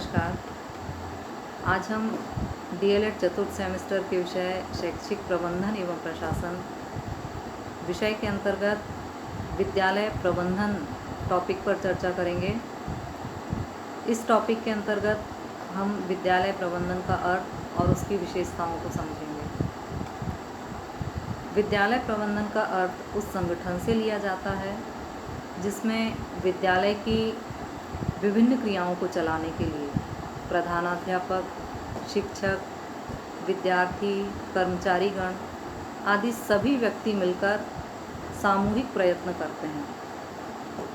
नमस्कार। आज हम डीएलएड चतुर्थ सेमेस्टर के विषय शैक्षिक प्रबंधन एवं प्रशासन विषय के अंतर्गत विद्यालय प्रबंधन टॉपिक पर चर्चा करेंगे। इस टॉपिक के अंतर्गत हम विद्यालय प्रबंधन का अर्थ और उसकी विशेषताओं को समझेंगे। विद्यालय प्रबंधन का अर्थ उस संगठन से लिया जाता है जिसमें विद्यालय की विभिन्न क्रियाओं को चलाने के लिए प्रधानाध्यापक, शिक्षक, विद्यार्थी, कर्मचारीगण आदि सभी व्यक्ति मिलकर सामूहिक प्रयत्न करते हैं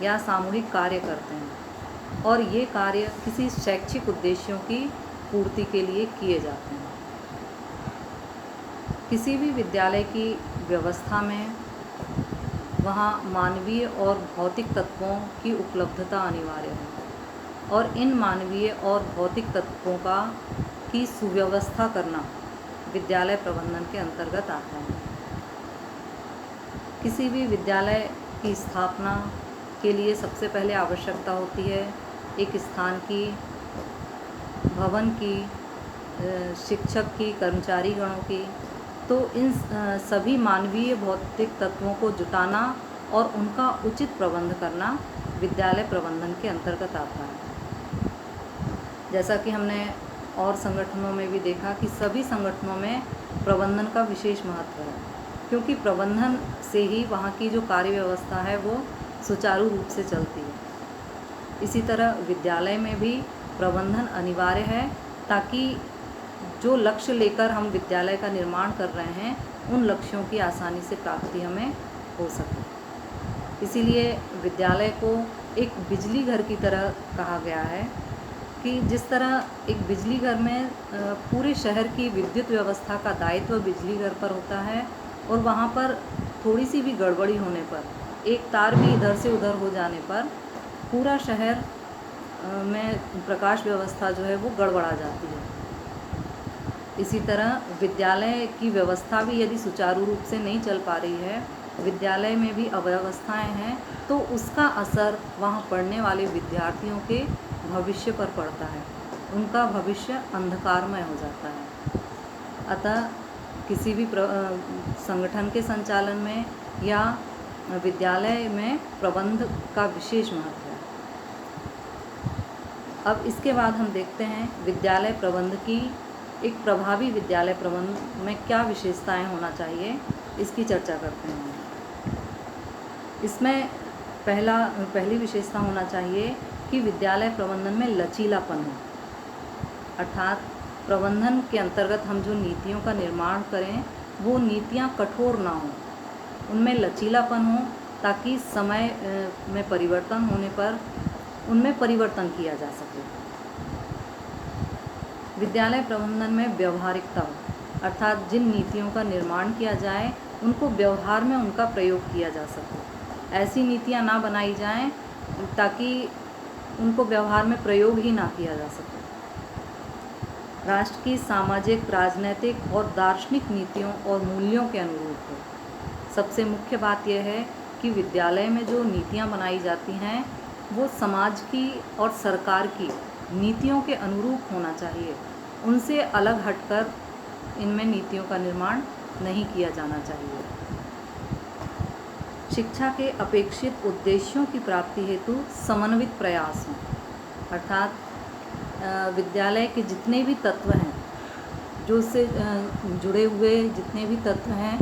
या सामूहिक कार्य करते हैं और ये कार्य किसी शैक्षिक उद्देश्यों की पूर्ति के लिए किए जाते हैं। किसी भी विद्यालय की व्यवस्था में वहाँ मानवीय और भौतिक तत्वों की उपलब्धता अनिवार्य है और इन मानवीय और भौतिक तत्वों की सुव्यवस्था करना विद्यालय प्रबंधन के अंतर्गत आता है। किसी भी विद्यालय की स्थापना के लिए सबसे पहले आवश्यकता होती है एक स्थान की, भवन की, शिक्षक की, कर्मचारी गणों की। तो इन सभी मानवीय भौतिक तत्वों को जुटाना और उनका उचित प्रबंध करना विद्यालय प्रबंधन के अंतर्गत आता है। जैसा कि हमने और संगठनों में भी देखा कि सभी संगठनों में प्रबंधन का विशेष महत्व है, क्योंकि प्रबंधन से ही वहाँ की जो कार्य व्यवस्था है वो सुचारू रूप से चलती है। इसी तरह विद्यालय में भी प्रबंधन अनिवार्य है ताकि जो लक्ष्य लेकर हम विद्यालय का निर्माण कर रहे हैं उन लक्ष्यों की आसानी से प्राप्ति हमें हो सके। इसीलिए विद्यालय को एक बिजली घर की तरह कहा गया है कि जिस तरह एक बिजली घर में पूरे शहर की विद्युत व्यवस्था का दायित्व बिजली घर पर होता है और वहाँ पर थोड़ी सी भी गड़बड़ी होने पर, एक तार भी इधर से उधर हो जाने पर पूरा शहर में प्रकाश व्यवस्था जो है वो गड़बड़ा जाती है। इसी तरह विद्यालय की व्यवस्था भी यदि सुचारू रूप से नहीं चल पा रही है, विद्यालय में भी अव्यवस्थाएं हैं, तो उसका असर वहाँ पढ़ने वाले विद्यार्थियों के भविष्य पर पड़ता है। उनका भविष्य अंधकारमय हो जाता है। अतः किसी भी संगठन के संचालन में या विद्यालय में प्रबंध का विशेष महत्व है। अब इसके बाद हम देखते हैं विद्यालय प्रबंध की एक प्रभावी विद्यालय प्रबंध में क्या विशेषताएं होना चाहिए, इसकी चर्चा करते हैं। इसमें पहली विशेषता होना चाहिए कि विद्यालय प्रबंधन में लचीलापन हो, अर्थात प्रबंधन के अंतर्गत हम जो नीतियों का निर्माण करें वो नीतियां कठोर ना हों, उनमें लचीलापन हो ताकि समय में परिवर्तन होने पर उनमें परिवर्तन किया जा सके। विद्यालय प्रबंधन में व्यवहारिकता हो, अर्थात जिन नीतियों का निर्माण किया जाए उनको व्यवहार में उनका प्रयोग किया जा सके। ऐसी नीतियां ना बनाई जाएं ताकि उनको व्यवहार में प्रयोग ही ना किया जा सके। राष्ट्र की सामाजिक, राजनैतिक और दार्शनिक नीतियों और मूल्यों के अनुरूप हो। सबसे मुख्य बात यह है कि विद्यालय में जो नीतियां बनाई जाती हैं वो समाज की और सरकार की नीतियों के अनुरूप होना चाहिए। उनसे अलग हटकर इनमें नीतियों का निर्माण नहीं किया जाना चाहिए। शिक्षा के अपेक्षित उद्देश्यों की प्राप्ति हेतु समन्वित प्रयास हों, अर्थात विद्यालय के जितने भी तत्व हैं, जो उससे जुड़े हुए जितने भी तत्व हैं,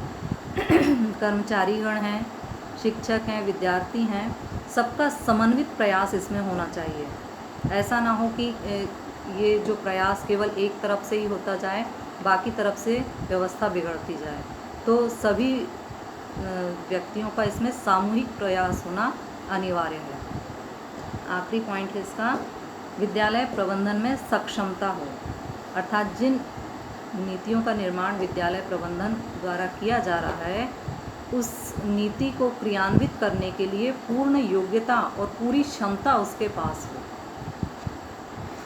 कर्मचारीगण हैं, शिक्षक हैं, विद्यार्थी हैं, सबका समन्वित प्रयास इसमें होना चाहिए। ऐसा ना हो कि ये जो प्रयास केवल एक तरफ से ही होता जाए, बाकी तरफ से व्यवस्था बिगड़ती जाए। तो सभी व्यक्तियों का इसमें सामूहिक प्रयास होना अनिवार्य है। आखिरी पॉइंट है इसका, विद्यालय प्रबंधन में सक्षमता हो, अर्थात जिन नीतियों का निर्माण विद्यालय प्रबंधन द्वारा किया जा रहा है उस नीति को क्रियान्वित करने के लिए पूर्ण योग्यता और पूरी क्षमता उसके पास हो।